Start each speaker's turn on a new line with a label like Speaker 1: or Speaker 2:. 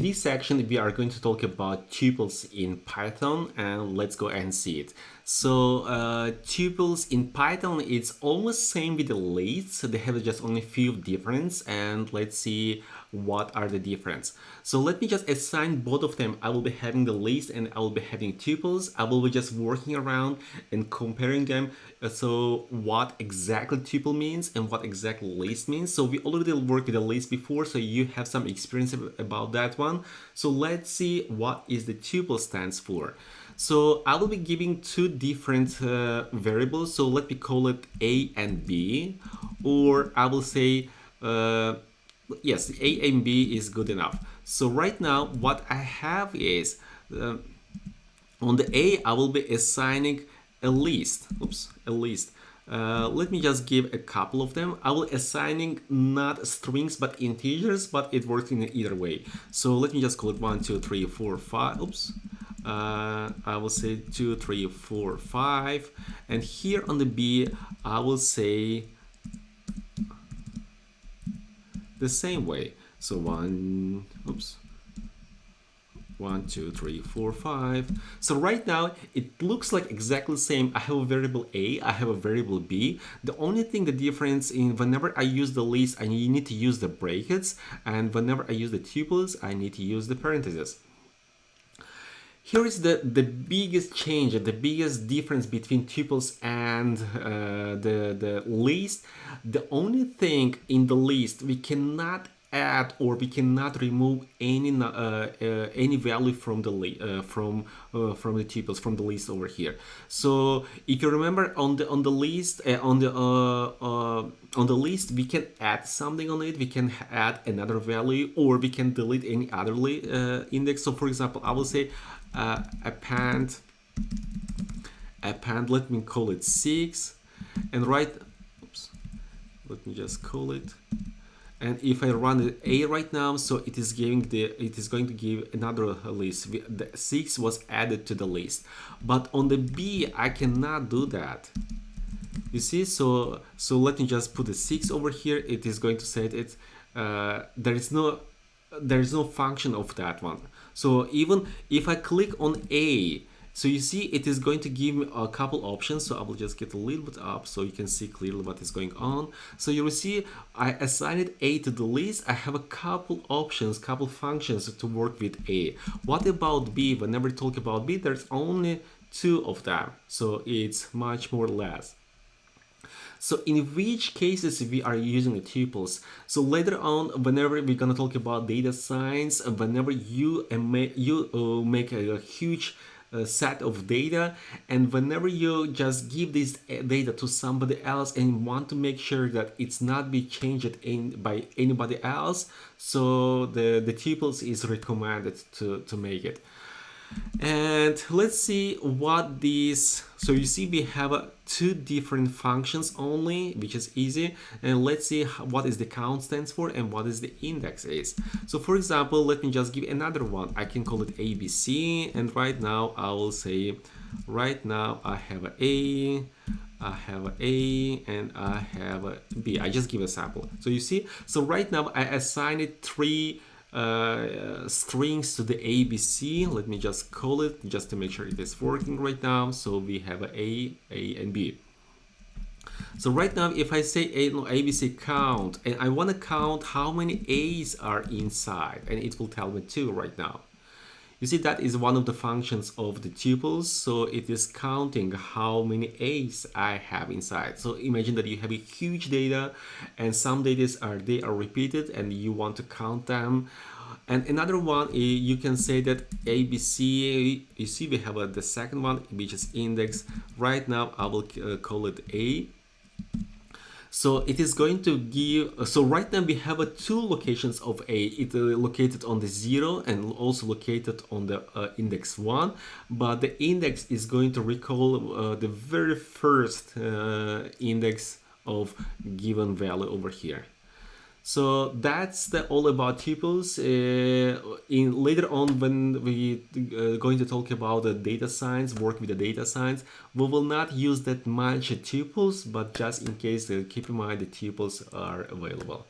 Speaker 1: In this section, we are going to talk about tuples in Python, and let's go and see it. So tuples in Python, it's almost same with the lists. They have just only few difference, and let's see what are the difference. So let me just assign both of them. I will be having the list and I will be having tuples. I will be just working around and comparing them. So what exactly tuple means and what exactly list means. So we already worked with the list before, so you have some experience about that one. So let's see what is the tuple stands for. So I will be giving two different variables. So let me call it A and B, or I will say yes, A and B is good enough. So right now what I have is on the A I will be assigning a list. A list. Let me just give a couple of them. I will assigning not strings but integers, but it works in either way. So let me just call it 1, 2, 3, 4, 5. I will say 2, 3, 4, 5, and here on the B I will say the same way. So 1, 2, 3, 4, 5. So right now it looks like exactly the same. I have a variable A, I have a variable B. The only thing, the difference in whenever I use the list, I need to use the brackets, and whenever I use the tuples, I need to use the parentheses. Here is the biggest change, the biggest difference between tuples and the list. The only thing in the list, we cannot add or we cannot remove any value from the from the tuples, from the list over here. So if you remember on the list on the list, we can add something on it. We can add another value, or we can delete any other index. So for example, I will say append, let me call it 6, and let me just call it. And if I run the A right now, so it is going to give another list. The 6 was added to the list, but on the B I cannot do that. You see, so let me just put the 6 over here. It is going to say it. There is no function of that one. So even if I click on A, so you see it is going to give me a couple options. So I will just get a little bit up so you can see clearly what is going on. So you will see I assigned A to the list. I have a couple options, couple functions to work with A. What about B? Whenever we talk about B, there's only 2 of them. So it's much more less. So in which cases we are using the tuples? So later on, whenever we're gonna talk about data science, whenever you make a huge set of data, and whenever you just give this data to somebody else and want to make sure that it's not be changed by anybody else, so the tuples is recommended to make it. And let's see what these, so you see we have 2 different functions only, which is easy. And let's see what is the count stands for and what is the index is. So for example, let me just give another one. I can call it ABC, and right now I will say, right now I have an A, I have an A, and I have a B. I just give a sample. So you see, so right now I assigned it 3 strings to the ABC. Let me just call it just to make sure it is working right now. So we have A, and B. So right now if I say ABC count, and I want to count how many A's are inside, and it will tell me 2 right now. You see, that is one of the functions of the tuples. So it is counting how many A's I have inside. So imagine that you have a huge data, and some data are repeated, and you want to count them. And another one, you can say that ABC. You see, we have the second one, which is index. Right now, I will call it A. So it is going to give, so right now we have 2 locations of A. It's located on the 0 and also located on the index 1, but the index is going to recall the very first index of given value over here. So that's all about tuples. In later on, when we going to talk about the data science, work with the data science, we will not use that much tuples, but just in case, keep in mind the tuples are available.